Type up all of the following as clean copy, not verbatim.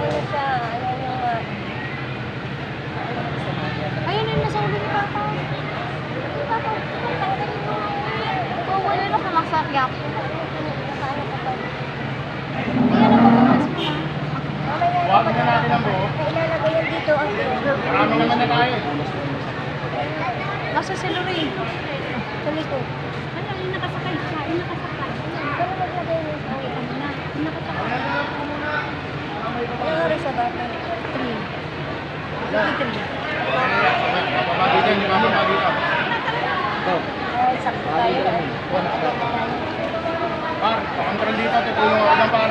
ano siya, ano yung Ayun yung nasa ulo ni Papa. Papa, kung wala na kamaksakyap. Huwag na natin ang buo. ilalagay yan dito ang Marami naman na tayo. Nasa siluri. sa likod. Ano, yung nakasakay siya, yung nakasakay. Pero maglagay mo sa Ano na, yung nakasakay. Ano oras sa bata? 3. Pamagi dyan, di ba pamagi ka? Ay, sakto tayo. Par, pakontrol dito, tutulong ako ng par.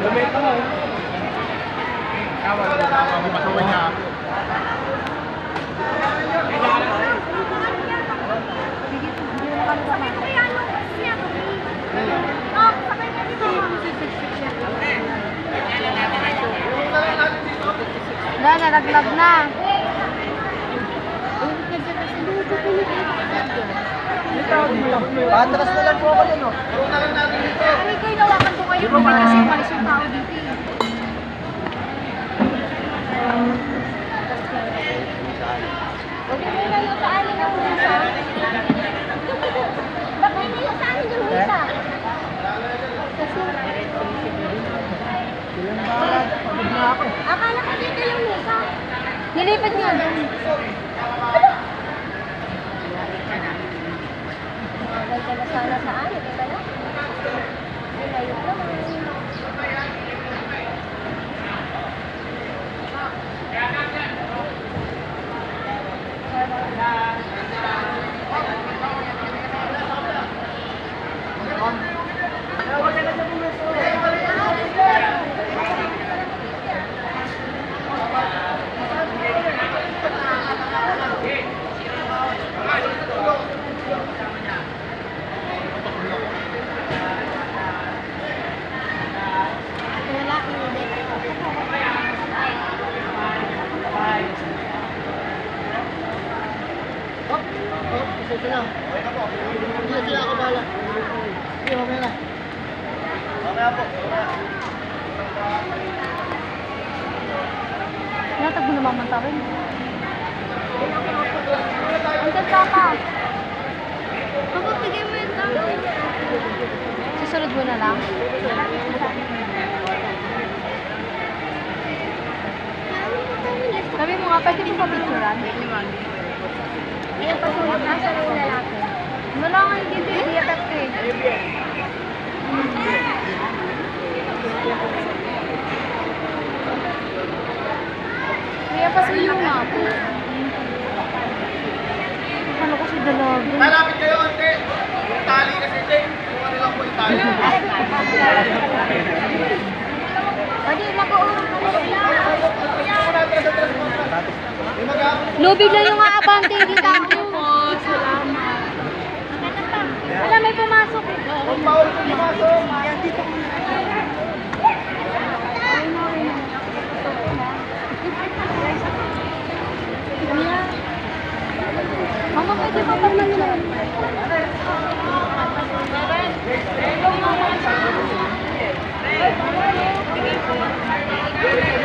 Lumit mo. Kawan, may pasukan niya. Na, nalaglag na. Patras na lang po ako dun, oh. Ay, kayo nawakan ko kayo kasi malis yung tao dito eh. Huwag mo nilayo sa amin ng misa. Ba't may nilayo sa amin yung misa? Pagod na ako. Akala ko dito yung misa. Nilipat niya doon. Huwag ka na sana sa amin, diba na? Nilayo naman. Wala, hindi. Pasensya na. Hindi sila ako bahala. Hindi, okay na. Okay po. Natag mo naman mantarin. Ang ganda ka. Kapag bigay mo yun lang. Susunod mo na lang. Sabi mo nga, pwede mo pa-picturean? Yung pasunod nasa na yung lalaki. Wala nga hindi iiyak ka eh. Kaya pasuyo nga po. Ano ko si Dalaga? Lalapit kayo, ante. Yung tali kasi, ante. Yung ano lang po yung tali. Pwede, mag-uurong ka na sila. Lubig lang yung aabante, hindi tao. Salamat. Wala, may pumasok. Huwag pa ulit pumasok. Yan dito.